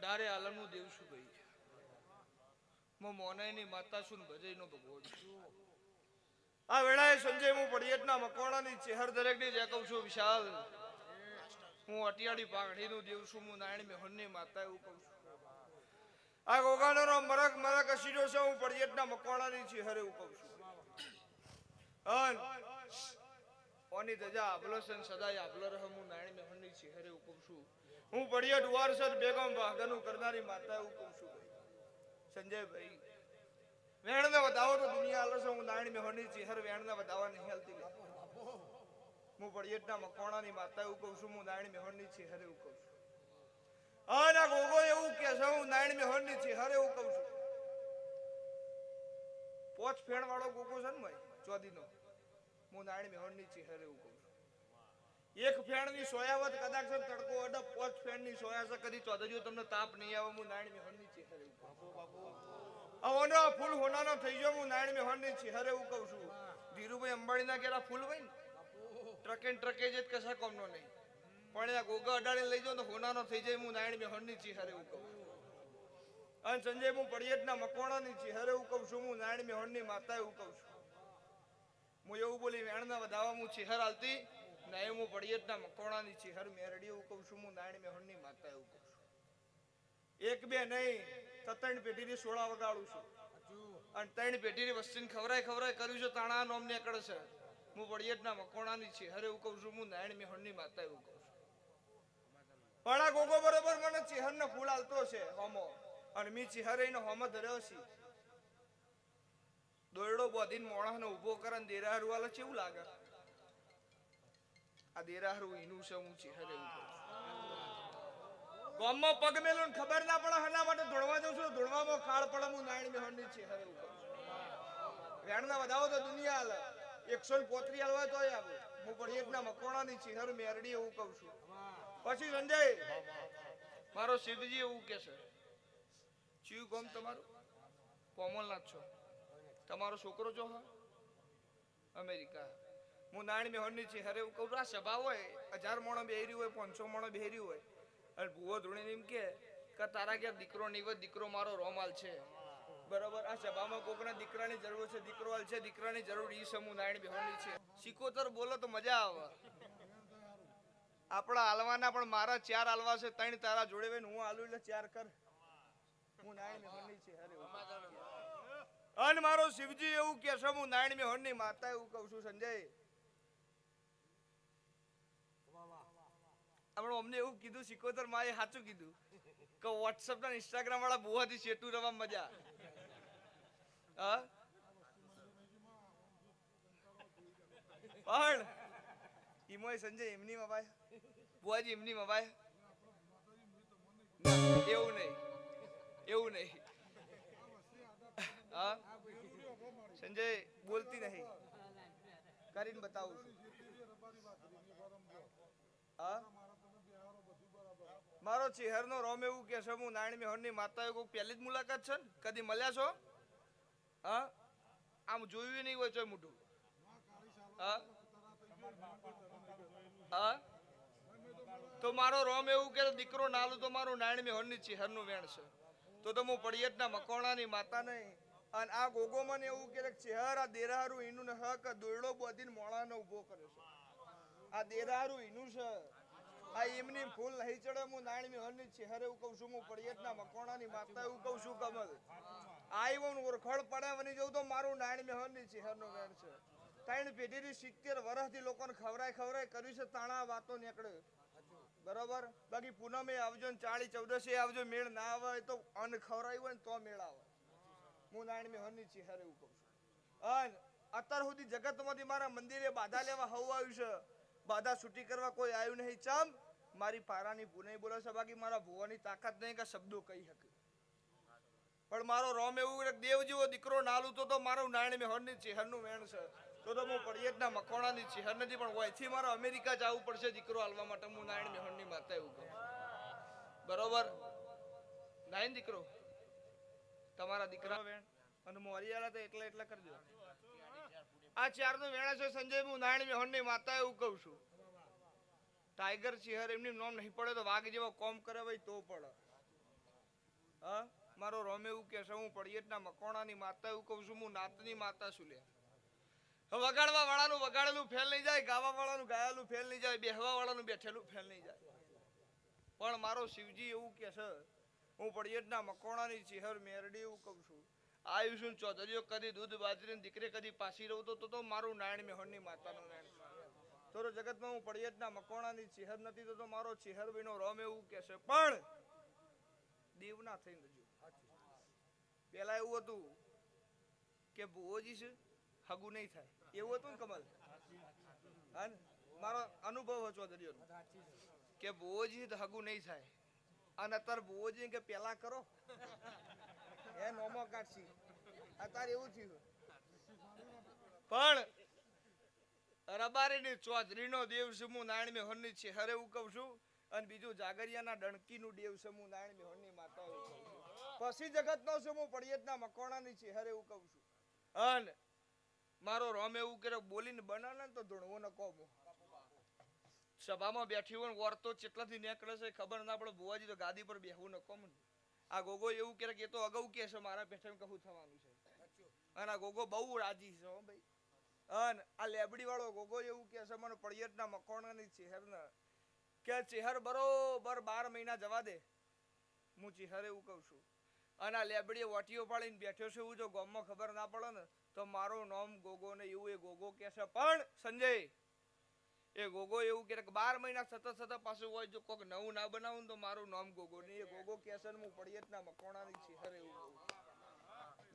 18 આલમનું દેવ છું ભાઈ મો મોનાઈની માતા છું ભજઈનો ભગવાન આ વેળાએ સંજય હું પડિયતના મકોણાની ચહેર દરેકની જે કહું છું વિશાલ હું અટિયાળી પાઘડીનું દેવ છું હું નારાયણ મેહોનની માતા એવું કહું છું આ ગોગાનો મરક મરક અસીડો છે હું પડિયતના મકોણાની ચહેર એવું કહું છું ઓની ધજા આભલો છે સદાય આભલો રહે હું નારાયણ મેહોનની ચહેર એવું કહું છું હું પડિયત વારસદ બેગમ વાગનું કરનારી માતા એવું કહું છું સંજય ભાઈ વેણને વધાવો તો દુનિયા આલો છે હું નારાયણ મેહોનની ચહેર વેણને વધાવા નહીં હાલતી હું પડિયતના મકોણાની માતા એવું કહું છું હું નારાયણ મેહોનની ચહેર એવું કહું છું અને ગોગો એવું કે છે હું નારાયણ મેહોનની ચહેર એવું કહું છું પોચ ફેણ વાળો ગોગો છે ને ભાઈ ચોદીનો હું નારાયણ મેહોનની ચહેર એવું કહું છું એક ફેણની સોયાવત કદાચ તડકો અડપ પોચ ફેણની સોયા છે કદી ચોદરીઓ તમને તાપ નહીં આવે હું નારાયણ મેહોનની ચહેર એવું કહું છું આવનો ફૂલ હોનાનો થઈ ગયો હું નારાયણ મેહોનની ચહેર એવું કહું છું ધીરુભાઈ અંબાણીના કેરા ફૂલ હોય ને ટ્રકે જે કશા કોમનો નહીં પણ આ ગોગા અડાડીને લઈ જાવ તો હોનાનો થઈ જાય હું નારાયણ મેહોનની ચહેર એવું કહું છું અને સંજય હું પડિયતના મકોણાની ચહેર એવું કહું છું હું નારાયણ મેહોનની માતા એવું કહું છું હું એવું બોલી વેણના વધાવા હું ચહેર હાલતી ના હું પડિયતના મકોણાની ચહેર મેરડી એવું કહું છું હું નારાયણ મેહોનની માતા એવું કહું છું એક બે નહીં ત્રણ પેઢીની સોળા વગાડું છું અને ત્રણ પેઢીની વસ્તીને ખવરાય કર્યું છે તાણા નોમ નીકળે છે હું પડિયતના મકોણાની ચહેર એવું કહું છું હું નારાયણ મેહોનની માતા એવું કહું છું પણ આ ગોગો બરોબર મને ચહેરને ફૂલ હાલતો છે હોમો અને મી ચહેર એનો હોમો ધર્યો છે દોરડો બોધીને મોણાને ઉભો કરે દેરાહારું વાળા કેવું લાગે આ દેરાહારું એનું છે હું ચહેર એવું કહું છું ગામમાં પગ મેલું ખબર ના પડે હના માટે ધોળવા જઉં છું ધોળવામાં ખાળ પડે હું નારાયણ મેહોનની ચહેર એવું કહું છું વેણના વધાવો તો દુનિયા હાલે 135 હાલવા તો આવું હું પડિયતના મકોણાની ચહેર મેરડી એવું કહું છું પછી સંજય મારો શિવજી એવું કે છે ચિયું ગામ તમારું કોમલનાથ છો તમારો છોકરો જો હા અમેરિકા હું નારાયણ મેહોનની ચહેર એવું કહું છું આ સભા હોય 1000 મોણો બેહરી હોય 500 મોણો બેહરી હોય અને ભૂવો ધૂણીને એમ કે તારા ઘેર દીકરો નહીં હોય દીકરો મારો રોમાલ છે બરોબર આ સભામાં કોકના દીકરાની જરૂર છે દીકરો હાલ છે દીકરાની જરૂર ઈ સમૂહ નારાયણ મેહોનની છે સિકોતર બોલો તો મજા આવે આપણા હાલવાના પણ મારા 4 હાલવા છે 3 તારા જોડે હોય હું હાલું એટલે 4 કર હું નારાયણ મેહોનની છે અને મારો શિવજી એવું કે છે હું નારાયણ મેહોનની માતા એવું કહું છું સંજય આપણે અમને એવું કીધું સિકોતર માએ સાચું કીધું કે વોટ્સઅપ ના ઇન્સ્ટાગ્રામ વાળા બુવાથી શેટું રવા મજા હા પણ ઈમોય સંજય એમની મવાય બુવાજી એમની મવાય એવું નહીં હા સંજય બોલતી નહીં કરીને બતાવું છું હા મારો ચહેરનો રોમ એવું કે છે હું નારાયણ મેહોનની માતા એવું પહેલી જ મુલાકાત છે ને કદી મળ્યા છો હા આમ જોયું નહીં હોય ચોય મોટું હા હા તો મારો રોમ એવું કે દીકરો નાલું તો મારું નારાયણ મેહોનની ચહેરનું વેણ છે તો હું પડિયતના મકોણાની માતા નહીં અને આ ગોગો મને એવું કે ચહેર આ દેરાહારું એનું હક દોરડો બોધીને મોણાનો ઉભો કરે છે આ દેરાહારું એનું છે આ એમની ફૂલ નહીં ચડે હું નારાયણ મેહોનની ચહેર એવું કહું છું હું પડિયતના મકોણાની માતા એવું કહું છું કમલ આવું ઓળખડ પડે બની જવું તો મારું નારાયણ મેહોનની ચહેરનો વેણ છે 3 પેઢીથી 70 વર્ષથી લોકોને ખવરાય કર્યું છે તાણા વાતો નીકળે બરોબર બાકી પૂનમે આવજો ને 40 14 આવજો મેળ ના આવે તો અન્ન ખવરાયું હોય ને તો મેળ આવે હું નારાયણ મેહોનની ચહેર એવું કહું છું અને અત્યાર સુધી જગતમાંથી મારા મંદિરે બાધા લેવા હવું આવ્યું છે બાધા છૂટી કરવા કોઈ આવ્યું નહીં ચમ મારી પારાની ભૂને બોલે છે બાકી મારા ભુવાની તાકાત નહીં કે શબ્દો કહી શકે પણ મારો રોમ એવું દેવ જેવો દીકરો નાલું તો મારું નારાયણ મેહોનની ચહેરનું વેણ છે તો હું પડિયતના મકોણાની ચહેર નથી પણ વયથી મારે અમેરિકા જવું પડશે દીકરો હાલવા માટે હું નારાયણ મેહોનની માતા એવું કહું બરોબર નારાયણ દીકરો તમારા દીકરા વેણ અને મોરિયાલા તો એટલે કરજો આ 4 નું વેણ છે સંજય હું નારાયણ મેહોનની માતા એવું કહું છું ટાઈગર ચહેર એમની નામ નહીં પડે તો વાઘ જેવો કોમ કરે ભાઈ તો પડે મારો રોમ એવું કે છે હું પડિયતના મકોણાની માતા એવું કહું છું, હું નાતની માતા છું લે. વગાડવા વાળાનું વગાડેલું ફેલ નહીં જાય, ગાવા વાળાનું ગાયેલું ફેલ નહીં જાય, બેહવા વાળાનું બેઠેલું ફેલ નહીં જાય. પણ મારો શિવજી એવું કે છે હું પડિયતના મકોણાની ચેહર મેરડી એવું કહું છું. આયુષ ચૌધરીઓ કદી દૂધ બાજરીની દીકરી કદી પાછી રહું તો મારું નારાયણ મેહોણની માતાનું નારાયણ. તો જગતમાં હું પડિયતના મકોણાની ચેહર નથી તો મારો ચેહર ભાઈનો રોમ એવું કે છે. પણ દેવના થઈને રજુ. પેલા એવું હતું કે ભુવોજી છે હગું નહીં થાય એવું હતું ને કમલ. હા, મારો અનુભવ હતો ચૌધરીઓનો કે ભુવોજી હગું નહીં થાય. અને અત્યારે ભુવોજી કે પેલા કરો એ નોમો કાઢશી. અત્યારે એવું થયું. પણ રબારીની ચૌધરીનો દેવ છે હું નારાયણ મેહોરની ચેહર એવું કહું છું. અને બીજું જાગરિયાના ડણકીનું દેવ છે હું નારાયણ મેહોરની માતા એવું કહું છું. પછી જગતનો છે હું પડિયતના મકોણાની ચેહર એવું કહું છું. અને મારો રોમ એવું કરે બોલીને બનાવે ને તો ધૂણવો ન કહો. સભામાં બેઠી હોય વર તો ચેટલાથી નીકળે છે ખબર ના પડે. ભુવાજી તો ગાદી પર બેહવું ન કહો. આ ગોગો એવું કરે કે એ તો અગાઉ કે છે મારા પેઠે કહું થવાનું છે. અને આ ગોગો બહુ રાજી છે હો ભાઈ. અને આ લેબડી વાળો ગોગો એવું કે છે મને પડિયતના મકોણાની ચેહર કે ચેહર બરોબર 12 મહિના જવા દે હું ચેહર એવું કહું છું. અને આ લેબડીએ વાટીઓ પાડીને બેઠ્યો છે એવું જો ગામમાં ખબર ના પડે ને તો મારું નામ ગોગો ને એવું એ ગોગો કે છે. પણ સંજય એ ગોગો એવું કે 12 મહિના સતત પાછું હોય જો કોઈક નવું ના બનાવું તો મારું નામ ગોગો નહીં. એ ગોગો કે છે હું પડિયતના મકોણાની ચેહર એવું કહું.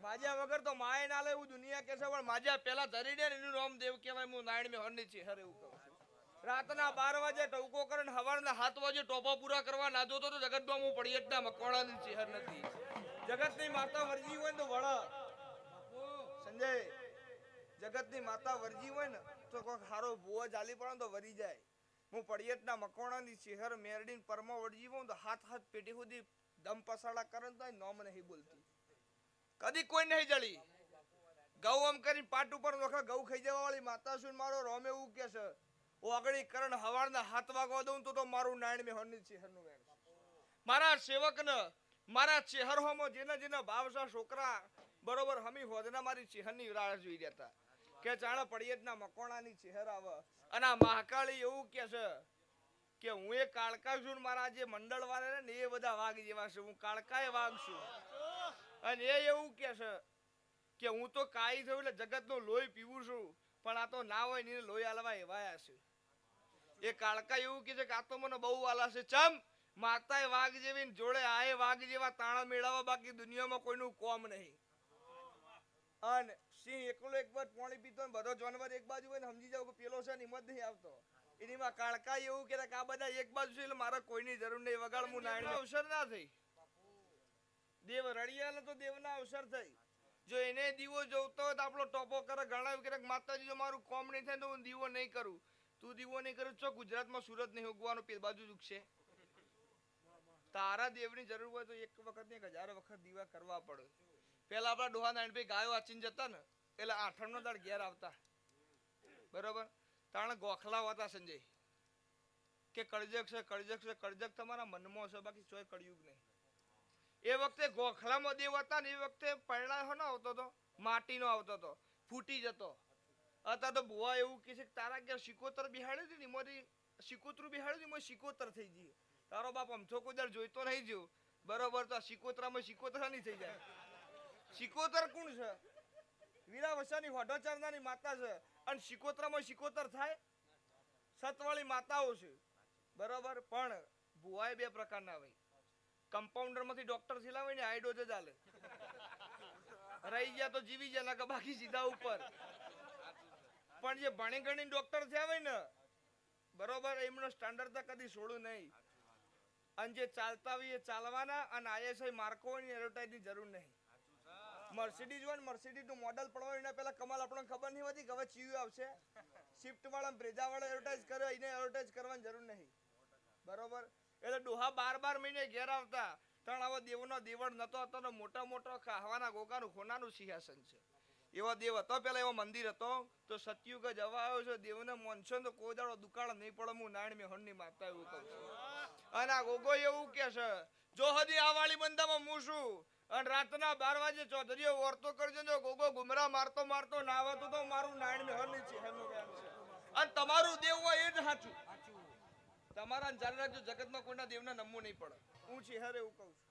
માજ્યા વગર તો માય ના લે એવું દુનિયા કે છે. પણ માજ્યા પેલા ધરી દે ને એનું નામ દેવ કહેવાય. હું નારાયણ મેહોરની ચેહર એવું કહું છું. રાતના 12 વાગે ટવકો કરે ને સવારના 7 વાગે ટોપા પૂરા કરવા ના જોતો તો જગતમાં હું પડિયતના મકોણાની ચેહર નથી. જગતની માતા વરજી હોય ને તો વળ સંજય. જગતની માતા વરજી હોય ને તો કોઈ હારો ભુવો ચાલી પડે તો વરી જાય. હું પડિયતના મકોણાની ચેહર મેરડીને પરમો વળજી હોય તો હાથ પેટી સુધી દમ પસાડા કરે તો નોમ નહીં બોલતી. કદી કોઈ નહીં જળી. ગૌ આમ કરીને પાટ ઉપર વખત ગૌ ખાઈ જવા વાળી માતા છું. મારો રોમ એવું કે છે ઓગળી કરણ હવારના 7 વાગવા દઉં તો મારું નારાયણ મેહોરની ચેહરનું વેણ. મારા સેવકને મારા ચેહર હોમો જેના ભાવસા છોકરા બરોબર હમી હોદના મારી ચેહરની રાહ જોઈ રહ્યા કે ચાણા પડિયતના મકોણાની ચેહર આવે. અને આ મહાકાળી એવું કે છે કે હું એ કાળકા છું. મારા જે મંડળ વાળા ને એ બધા વાઘ જેવા છે. હું કાળકાએ વાઘ છું. અને એ એવું કે છે કે હું તો કાઈ થયું એટલે જગતનું લોહી પીવું છું. પણ આ તો ના હોય ને લોહી આલવા એવાયા છે. એ કાળકા એવું કે છે કે આ તો મને બહુ વાલા છે. ચમ માતાએ વાઘ જેવી જોડે આએ વાઘ જેવા તાણા મેળવવા બાકી દુનિયામાં કોઈનું કોમ નહીં. અને સિંહ એકલો એક બાદ પાણી પીતો ને બધો જાનવર એક બાજુ હોય ને સમજી જાવ કે પેલો છે ને હિંમત નહીં આવતો. એનીમાં કાળકા એવું કે આ બધા એક બાજુ છે એટલે મારે કોઈની જરૂર નહીં. વગાડ હું નારાયણ અવસર ના થઈ. દેવ રળિયાને તો દેવના અવસર થઈ. જો એને દીવો જોતો હોય તો આપણો ટોપો કરે ગણાવ્યું કે માતાજી જો મારું કોમ નહીં થાય તો હું દીવો નહીં કરું. તું દીવો નહીં કરું છો ગુજરાતમાં સુરત નહીં ઉગવાનું પેલ બાજુ ઉગશે. તારા દેવની જરૂર હોય તો એક વખત ને 1000 વખત દીવા કરવા પડે. પેલા આપડા ડોહા નારાયણભાઈ ગાયો વાંચીને જતા ને એટલે 8નો દાડ ઘેર આવતા બરોબર. તાણે ગોખલા હતા સંજય કે કળજક છે કળજક તમારા મનમાં છે બાકી ચોય કળયુગ નહીં. એ વખતે ગોખલામાં દેવ હતા ને એ વખતે પૈડા નો આવતો હતો માટીનો આવતો હતો ફૂટી જતો. અત્યારે તો ભુવા એવું કે છે તારા ઘેર શિકોતર બિહાડ્યું હતું ને એમાંથી શિકોતરું બિહાડ્યું ને એમાં શિકોતર થઈ ગયું. તારો બાપ અમથો કોઈ દર જોઈતો નહીં જો બરોબર તો શિકોતરામાં શિકોતરા નહીં થઈ જાય. શિકોતર કોણ છે? વીરા વસાની હોડોચારનાની માતા છે. અને શિકોતરામાં શિકોતર થાય સતવાળી માતાઓ છે બરોબર. પણ ભુવાએ 2 પ્રકારના હોય. કમ્પાઉન્ડર માંથી ડોક્ટર થયેલા હોય ને આઈડો જ ચાલે. રહી ગયા તો જીવી ગયા કે બાકી સીધા ઉપર. પણ જે ભણી ગણી ડોક્ટર થયા હોય ને બરોબર એમનો સ્ટાન્ડર્ડ તો કદી છોડું નહીં. અને જે ચાલતા હોય એ ચાલવાના અને આઈએસઆઈ માર્કો હોય ને એડવર્ટાઇઝની જરૂર નહીં. મર્સિડીઝ હોય ને મર્સિડીઝનું મોડલ પડવા એના પહેલા કમાલ આપણને ખબર નહીં હોતી કે હવે ચીયું આવશે. સ્વિફ્ટ વાળા બ્રેઝા વાળા એડવર્ટાઇઝ કરે એને એડવર્ટાઇઝ કરવાની જરૂર નહીં બરોબર. એટલે ડોહા 12 મહિને ઘેર આવતા તણ આવો દેવનો દેવળ નતો હતો. મોટા ખાવાના ગોગાનું ખોનાનું સિંહાસન છે એવો દેવ હતો. પેલા એવો મંદિર હતો તો સતયુગ જ હવા આવ્યો છે. દેવને મોનસો તો કોઈ દાડો દુકાળ નહીં પડે. હું નારાયણ મેહોરની માતા એવું કહું છું. અને આ ગોગો એવું કે છે જો હજી આ વાળી બંદામાં હું છું અને રાતના 12 વાગે ચૌધરીઓ વર્તો કરજો જો ગોગો ગુમરા મારતો મારતો નાવે તો મારું નાયણ મેહર ની છે હેનું વેણ છે અને તમારું દેવ હોય એ જ સાચું તમારા ચાલી રાખજો જગતમાં કોઈના દેવના નમવું નહીં પડે હું ચહેરે એવું કહું છું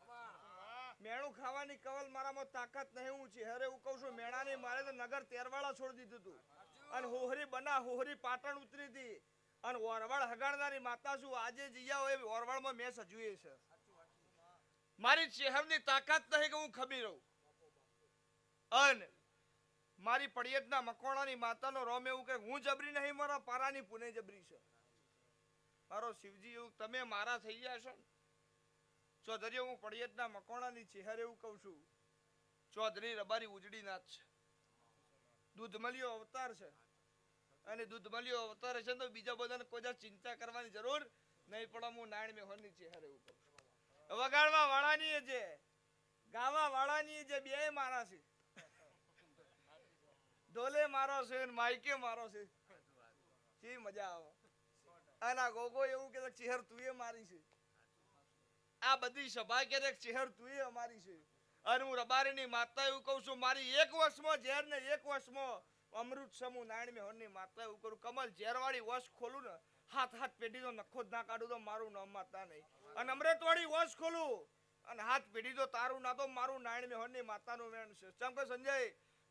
મેણું ખાવાની કવલ મારામાં તાકાત નહીં હું ચહેરે એવું કહું છું મેણાની મારે તો નગર તેરવાળા છોડી દીધું હતું અને હોહરી બના હોહરી પાટણ ઉતરી હતી અને ઓરવાળ હગાડનારી માતા છું આજે જીયા હોય ઓરવાળમાં મેં સજવીએ છે મારી ચહેરની તાકાત નહીં કે હું ખબી રહું અને મારી પડિયતના મકોણાની માતાનો રોમ એવું કે હું જબરી નહીં મારા પારાની પુને જબરી છે મારો શિવજી એવું તમે મારા થઈ ગયા છો ચૌધરી હું પડિયતના મકોણાની ચહેર એવું કહું છું ચૌધરી રબારી ઉજળી નાથ છે દૂધમલિયો અવતાર છે અને દૂધમલિયો અવતાર છે તો બીજા બધાને કોઈ ચિંતા કરવાની જરૂર નહીં પડે હું નારાયણ મેહોરની ચહેર એવું કહું છું વગાડવા વાળાની જે ગાવા વાળાની જે બે મારા છે ઢોલે મારો છે માઈકે મારો છે કે મજા આવે આના ગોગો એવું કે ચહેર તું મારી છે આ બધી સભા કે ચહેર તું અમારી છે અને હું રબારીની માતા એવું કહું છું મારી એક વર્ષમાં ઝેર ને એક વર્ષમાં અમૃત સમૂહ નારાયણ મેહોરની માતા એવું કરું કમલ ઝેરવાળી વશ ખોલું ને હાથ હાથ પેઢી તો નખો જ ના કાઢું તો મારું નામ માતા નહીં અને અમૃતવાળી વશ ખોલું અને હાથ પેઢી તો તારું ના તો મારું નારાયણ મેહોરની માતાનું વેણ છે ચમ કે સંજય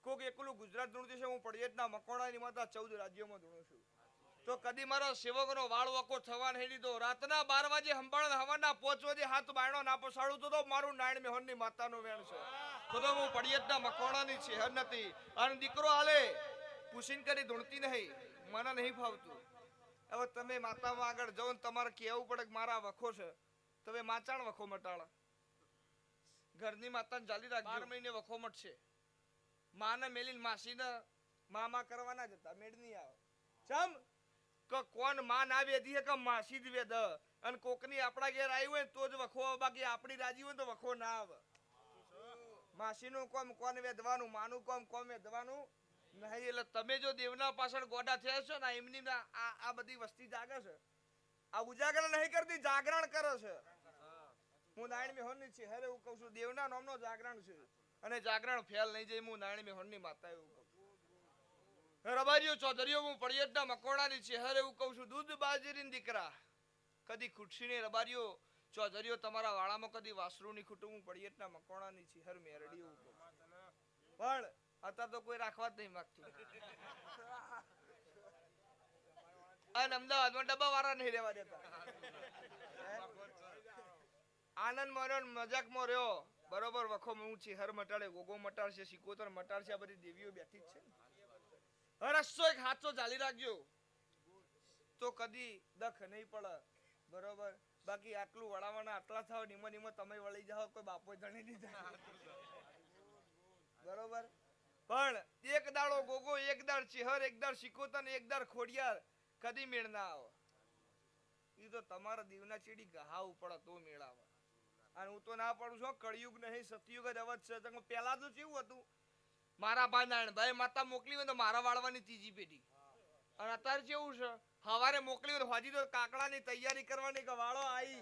કોક એકલું ગુજરાત ધૂણતી છે હું પડિયતના મકોણાની માતા 14 રાજ્યોમાં ધૂણું છું તો કદી મારો સેવકનો વાળ વકો થવા નહીં દીધો રાતના 12 વાગે હંભાળ હવાના 5 વાગે હાથ બાયણો ના પસાડું તો મારું નારાયણ મેહોરની માતાનું વેણ છે તો હું પડિયતના મકોણાની ચહેર નથી અને દીકરો હાલે પૂછીને કરી ધૂણતી નહીં મને નહીં ફાવતું હવે તમે માતામાં આગળ જાઓ ને તમારે કહેવું પડે કે મારા વખો છે તમે માચાણ વખો મટાડા ઘરની માતાને ચાલી રાખજો 12 મહિને વખો મટશે માને મેલીને માસીને મામા કરવાના જ હતા મેળ નહીં આવે ચમ કે કોણ માન આવે દી કે માસી જ વેદ અને કોકની આપણા ઘેર આવી હોય તો જ વખો બાકી આપણી રાજી હોય તો વખો ના આવે માસીનું કોમ કોણ વેદવાનું માનું કોમ કોમ વેદવાનું નહીં એટલે તમે જો દેવના પાછળ ગોડા થયા છો ને એમની આ બધી વસ્તી જાગે છે આ ઉજાગર નહીં કરતી જાગરણ કરે છે હું નારાયણ મેહોરની છે હરે એવું કહું છું દેવના નામનો જાગરણ છે અને જાગરણ ફેલ નહીં જાય હું નારાયણ મેહોરની માતા એવું કહું છું રબારીઓ ચૌધરીઓ હું પડિયતના મકોડાની છે હરે એવું કહું છું દૂધ બાજરીના દીકરા કદી ખૂટશી નહીં રબારીઓ ચૌધરીઓ તમારા વાળામાં કદી વાસરું નહીં ખૂટું હું પડિયતના મકોડાની છે હર મેરડી એવું કહું પણ અત્યારે તો કોઈ રાખવા જ નહીં માંગતું અને અમદાવાદમાં ડબ્બા વાળા નહીં રહેવા દેતા આનંદ માર્યો મજાકમાં રહ્યો બરોબર વખો હું છે હર મટાડે ગોગો મટાડશે સિકોતર મટાડશે આ બધી દેવીઓ બેઠી જ છે રસ્તો એક હાથો ચાલી રાખજો તો કદી દખ નહીં પડે બરોબર બાકી આટલું વળાવાના આટલા થાવ નિમો તમે વળી જાઓ કોઈ બાપો જણી દીધા બરોબર પણ એક દાડો ગોગો એક દાડ ચેહર એક દાડ સિકોતર એક દાડ ખોડિયાર કદી મેળ ના આવે ઈ તો તમારા દીવના ચીડી ઘા ઉપડે તો મેળ આવે અને હું તો ના પડું છું કળિયુગ નહીં સતયુગ જ અવધ છે પેલા તો કેવું હતું મારા ભાઈ નારાયણભાઈ માતા મોકલી હોય તો મારા વાળવાની ત્રીજી પેઢી અને અત્યારે કેવું છે હવારે મોકલી હોય તો હજી તો કાકડાની તૈયારી કરવાની કે વાળો આવી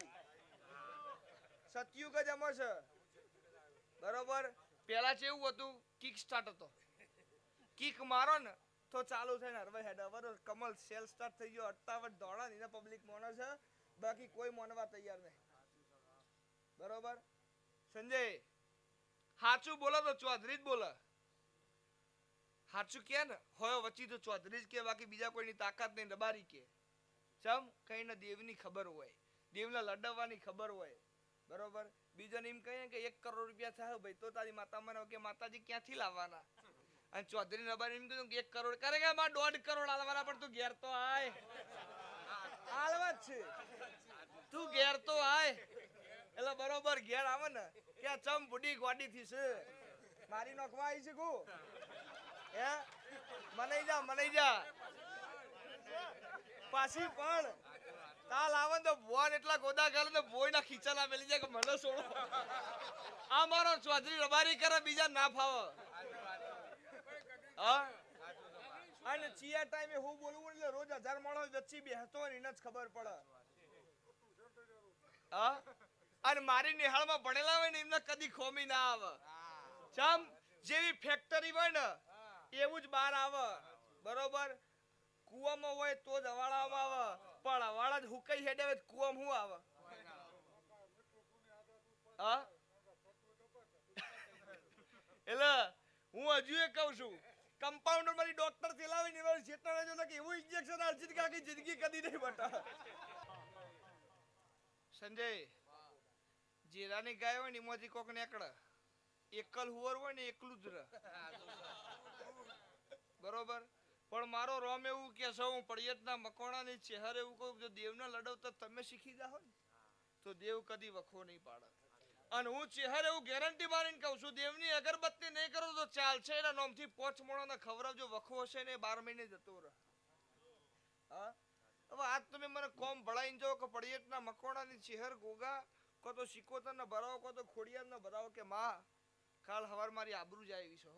સતયુગ જ અમર છે બરોબર પેલા કેવું હતું કિક સ્ટાર્ટ હતો કિક મારો ને તો ચાલુ થાય ને હરવા હેડ હવે કમલ સેલ સ્ટાર્ટ થઈ ગયો અટ્ટાવટ દોડા ને પબ્લિક મોને છે બાકી કોઈ મોનવા તૈયાર નહીં બરોબર સંજય હાચું બોલો તો ચૌધરી જ બોલે હાચું કે ને હોય વચ્ચી તો ચૌધરી જ કે બાકી બીજા કોઈની તાકાત નહીં દબારી કે ચમ કઈ ને દેવની ખબર હોય દેવને લડવાની ખબર હોય બરોબર બીજાને એમ કહીએ કે 1 કરોડ રૂપિયા થાય ભાઈ તો તારી માતા મને કે માતાજી ક્યાંથી લાવવાના અને ચૌધરી નબારી એમ કીધું કે 1 કરોડ કરે કે માં 1.5 કરોડ આલવાના પણ તું ઘેર તો આય આલવા જ છે તું ઘેર તો આય એટલે બરોબર ઘેર આવે ને કે ચમ બુડી ગોડી થી છે મારી નોખવા આવી છે કો હે મનાઈ જા પાછી પણ કાલ આવે તો ભોન એટલા ગોદા ગાલે તો ભોય ના ખીચાના મેલી જાય કે મને છોડો આ મારો ચૌધરી રબારી કરે બીજા ના ફાવે હા અને ચિયા ટાઈમે હું બોલવું એટલે રોજ 1000 માણસ વચ્ચે બેસતો હોય એને જ ખબર પડે હા અને મારી નિહાળમાં ભણેલા હોય ને એમને કદી ખોમી ના આવે. ચમ જેવી ફેક્ટરી હોય ને એવું જ બહાર આવે. બરોબર, કુવામાં હોય તો જ અવાળામાં આવે, પણ અવાળા જ હુકાઈ હેડે હોય કુવામાં શું આવે? હા, એટલે હું હજુ એ કહું છું, કમ્પાઉન્ડર મારી ડોક્ટર ચલાવે ને એનો જેટલા જો કે એવું ઇન્જેક્શન આલશે કે આખી જિંદગી કદી નહીં બટા. સંજય, જીરાની ગાય હોય ને એમાંથી કોક નીકળે, એકલ હુવર હોય ને એકલું જ રહે. બરોબર, પણ મારો રોમ એવું કે છે, હું પડિયતના મકોણાની ચહેર એવું કહું, જો દેવને લડવતા તમે શીખી જાઓ ને તો દેવ કદી વખો નહીં પાડે. અને હું ચહેર એવું ગેરંટી મારીને કહું છું, દેવની અગરબત્તી નહીં કરો તો ચાલશે. એના નામથી પોચ મોણાને ખવડાવજો, વખો હશે ને 12 મહિને જતો રહે. હા, હવે આજ તમે મને કોમ ભળાઈને જો કે પડિયતના મકોણાની ચહેર ગોગા કો તો સિકોતરને ભરાવો, કો તો ખોડિયારને ભરાવો કે માં કાલ હવાર મારી આબરૂ જાય એવી છે.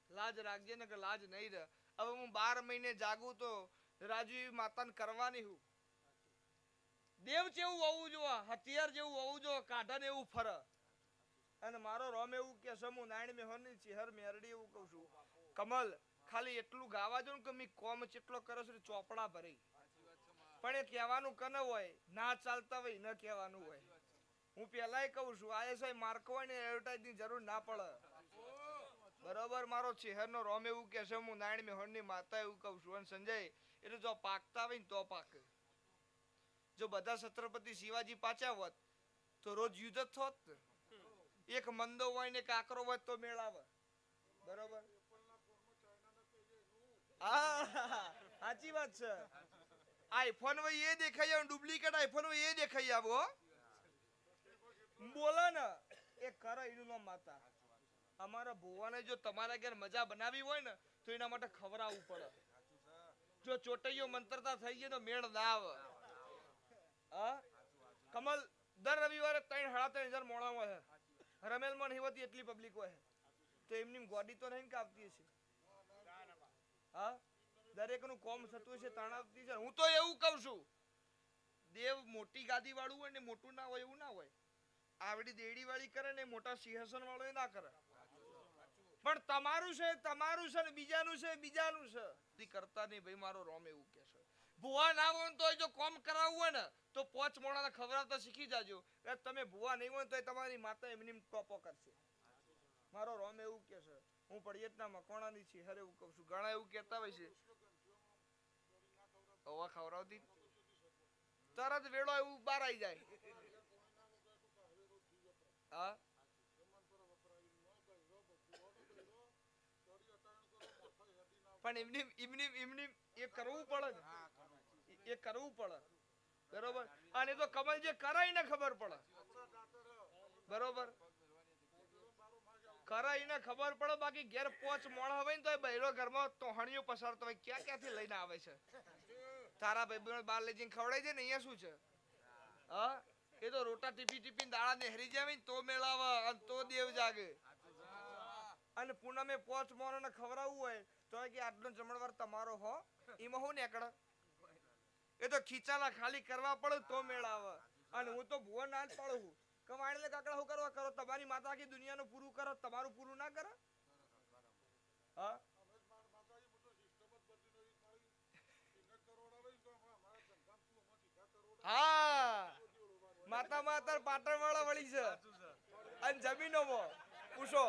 લાજ રાખજે ને કે લાજ નહીં રહે. હવે હું 12 મહિને જાગું તો રાજુ માતાને કરવાની હું. દેવ જેવું હોવું જોઈએ, હથિયાર જેવું હોવું જોઈએ, કાઢાને એવું ફરે. અને મારો રોમ એવું કે છે, હું નાયણ મેહોરની ચહેર મેરડી એવું કહું છું. કમલ ખાલી એટલું ગાવા જો ને કે મી કોમ ચેટલો કરે છે ચોપડા ભરી, પણ એ કહેવાનું કને હોય, ના ચાલતા હોય ન કહેવાનું હોય. હું પેલાય કહું છું, આઈએસઆઈ માર્કો હોય ને એડવર્ટાઇઝની જરૂર ના પડે. બરોબર, મારો ચહેરનો રોમ એવું કે છે, હું નાયણ મેહોરની માતા એવું કહું છું. અને સંજય એટલે જો પાકતા હોય ને તો પાકે. જો બધા છત્રપતિ શિવાજી પાછા હોત તો રોજ યુદ્ધ જ થોત. એક મંદો હોય ને કાકરો હોય તો મેળ આવે. બરોબર, હા સાચી વાત છે. આઈફોન હોય એ દેખાઈ આવે, ડુપ્લિકેટ આઈફોન હોય એ દેખાઈ આવો. બોલો ને એ કરે એનું નામ માતા. અમારા ભુવાને જો તમારા ઘેર મજા બનાવી હોય ને તો એના માટે ખવડાવવું પડે. જો ચોટૈયો મંતરતા થઈ ગઈ તો મેળ ના આવે. હા, કમલ દર રવિવારે 3,500 મોણા હોય. રમેલમાં નહીં હોતી એટલી પબ્લિક હોય, તો એમની ગોડી તો નહીં કાપતી હશે. હા, દરેકનું કોમ થતું હશે તણાવતી છે. હું તો એવું કહું છું, દેવ મોટી ગાદી વાળું હોય ને મોટું ના હોય એવું ના હોય. આવડી દેડી વાળી કરે ને મોટા સિંહાસન વાળો એ ના કરે. પણ તમારું છે તમારું છે ને બીજાનું છે બીજાનું છે કરતા નહીં ભાઈ. મારો રોમ એવું કે છે, ભુવા ના હોય તો જો કોમ કરાવવું હોય ને તો 5 મોણાને ખવડાવતા શીખી જાજો. તમે ભુવા નહીં હોય તો તમારી માતા એમની ટોપો કરશે. મારો રોમ એવું કે છે, હું પડિયતના મકોણાની ચહેર એવું કહું છું. ઘણા એવું કહેતા હોય છે ઓવા ખવડાવતી તરત વેળો એવું બહાર આવી જાય. હા, પણ એમની એ કરવું પડે ને, એ કરવું પડે. બરોબર, અને તો કમલ જે કરાય ને ખબર પડે. બરોબર, કરાય ને ખબર પડે. બાકી ઘેર 5 મોણા હોય ને તો બૈરો ઘરમાં તોહણીઓ પસારતો હોય, ક્યાંથી લઈને આવે છે. તારા ભાઈ બાર લઈ જઈને ખવડાવી દે ને, અહીંયા શું છે? હા, એ તો રોટા ટીપી ટીપીને દાડા નેહરી જાય ને તો મેળાવે અને તો દેવ જાગે. અને પૂનમે 5 મોણાને ખવડાવવું હોય તો કે આટલો જમણવાર તમારો હો, એમાં હું નીકળે. એ તો ખીચાના ખાલી કરવા પડે તો મેળ આવે. અને હું તો ભુવન ના જ પાડું છું, કમાણીને કાકડા શું કરવા કરો? તમારી માતા આખી દુનિયાનું પૂરું કરો, તમારું પૂરું ના કરે. હા, હા, માતા માતા પાટણ વાળા વળી છે અને જમીનોમાં પૂછો.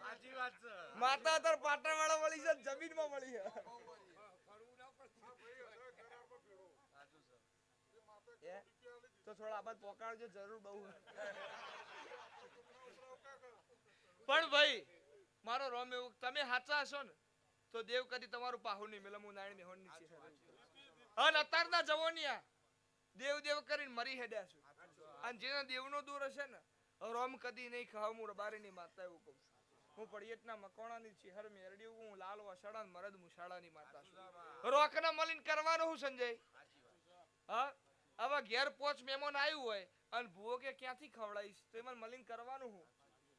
સાચી વાત છે, માતા તાર પાટણ વાળા વળી છે, જમીનમાં મળી છે. તો થોડા આબાદ પોકાડજો, જરૂર બહુ. પણ ભાઈ મારો રોમ એવું, તમે સાચા હશો ને તો દેવ કદી તમારું પાહુ નહીં મેલે. હું નાયણ મેહોન ની છે અને અત્યારના જવાનિયા દેવ દેવ કરીને મરી હેડ્યા છું. અને જેના દેવનો દૂર હશે ને રોમ કદી નહીં ખાવ. હું રબારીની માતા એવું કહું છું. હું પડિયતના મકોણાની ચહેર મેરડી, હું લાલ વસાડા મરદ મુસાડાની માતા છું. રોકના મલિન કરવાનું હું સંજય. હા, હવે ઘેર 5 મહેમાન આવ્યું હોય અને ભૂવો કે ક્યાંથી ખવડાવીશ તો એમાં મલિન કરવાનું હું.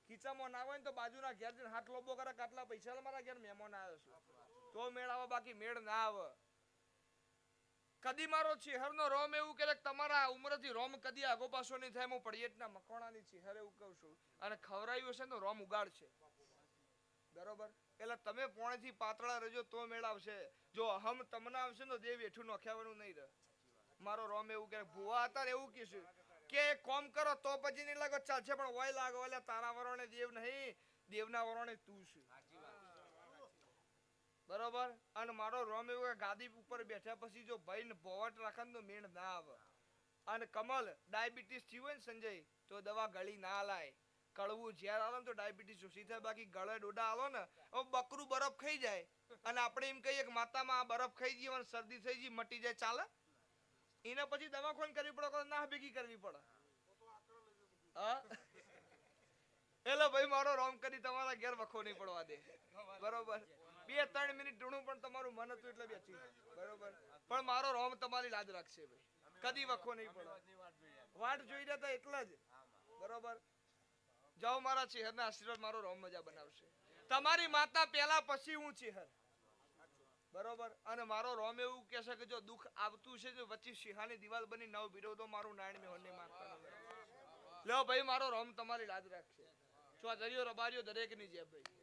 ખીચામાં ના હોય ને તો બાજુના ઘેર જઈને હાથ લોબો કરે, આટલા પૈસા મારા ઘેર મહેમાન આવ્યો છે તો મેળ આવે, બાકી મેળ ના આવે. કદી મારો ચેહરનો રોમ એવું કે તમારા ઉંમરથી રોમ કદી આગો પાછો નહીં થાય. હું પડિયતના મકોણાની ચેહર એવું કહું છું. અને ખવરાયું હશે ને રોમ ઉગાડશે. બરોબર, એટલે તમે પોણેથી પાતળા રહેજો તો મેળ આવશે. જો હમ તમને આવશે ને દેવ એઠું નોખ્યાવાનું નહીં રહે. મારો રોમ એવું કે ભુવા હતા એવું કીધું કે કોમ કરો તો પછી નહીં લાગો ચાલશે, પણ ઓય લાગો એટલે તારા વરોણે દેવ નહીં, દેવના વરોણે તું છે. બરોબર, અને મારો રોમ એવું કે ગાદી ઉપર બેઠા પછી જો ભાઈ ને ભોવટ રાખે તો મેળ ના આવે. અને કમલ ડાયાબિટીસ થયું હોય ને સંજય તો દવા ગળી ના લાય. કળવું ઝેર આલો ને તો ડાયાબિટીસ ઓછી થાય. બાકી ગળે ડોડા આલો ને હવે બકરું બરફ ખાઈ જાય અને આપણે એમ કહીએ કે માતામાં આ બરફ ખાઈ જઈએ અને શરદી થઈ ગઈ મટી જાય ચાલે? એના પછી દવા ખોન કરવી પડે, ના ભેગી કરવી પડે. હા, એટલે ભાઈ મારો રોમ કરી તમારા ઘેર વખો નહીં પડવા દે. બરોબર, 2-3 મિનિટ ઢૂંઢું પણ તમારું મન હતું એટલે બેઠી. બરોબર, પણ મારો રોમ તમારી લાજ રાખશે ભાઈ, કદી વખો નહીં પડે. વાટ જોઈ રહ્યા હતા એટલે જ. બરોબર, જાઓ મારા ચેહરના આશીર્વાદ, મારો રોમ મજા બનાવશે. તમારી માતા પહેલા પછી હું ચેહર. બરોબર, અને મારો રોમ એવું કહે છે કે જો દુઃખ આવતું છે જો વચ્ચે સિંહાની દિવાલ બની નવ બીડો તો મારું નાયણ મેં હોને મારતા લ્યો ભાઈ, મારો રોમ તમારી લાજ રાખશે. જો આ દરિયો રબારીઓ દરેકની જેમ ભાઈ.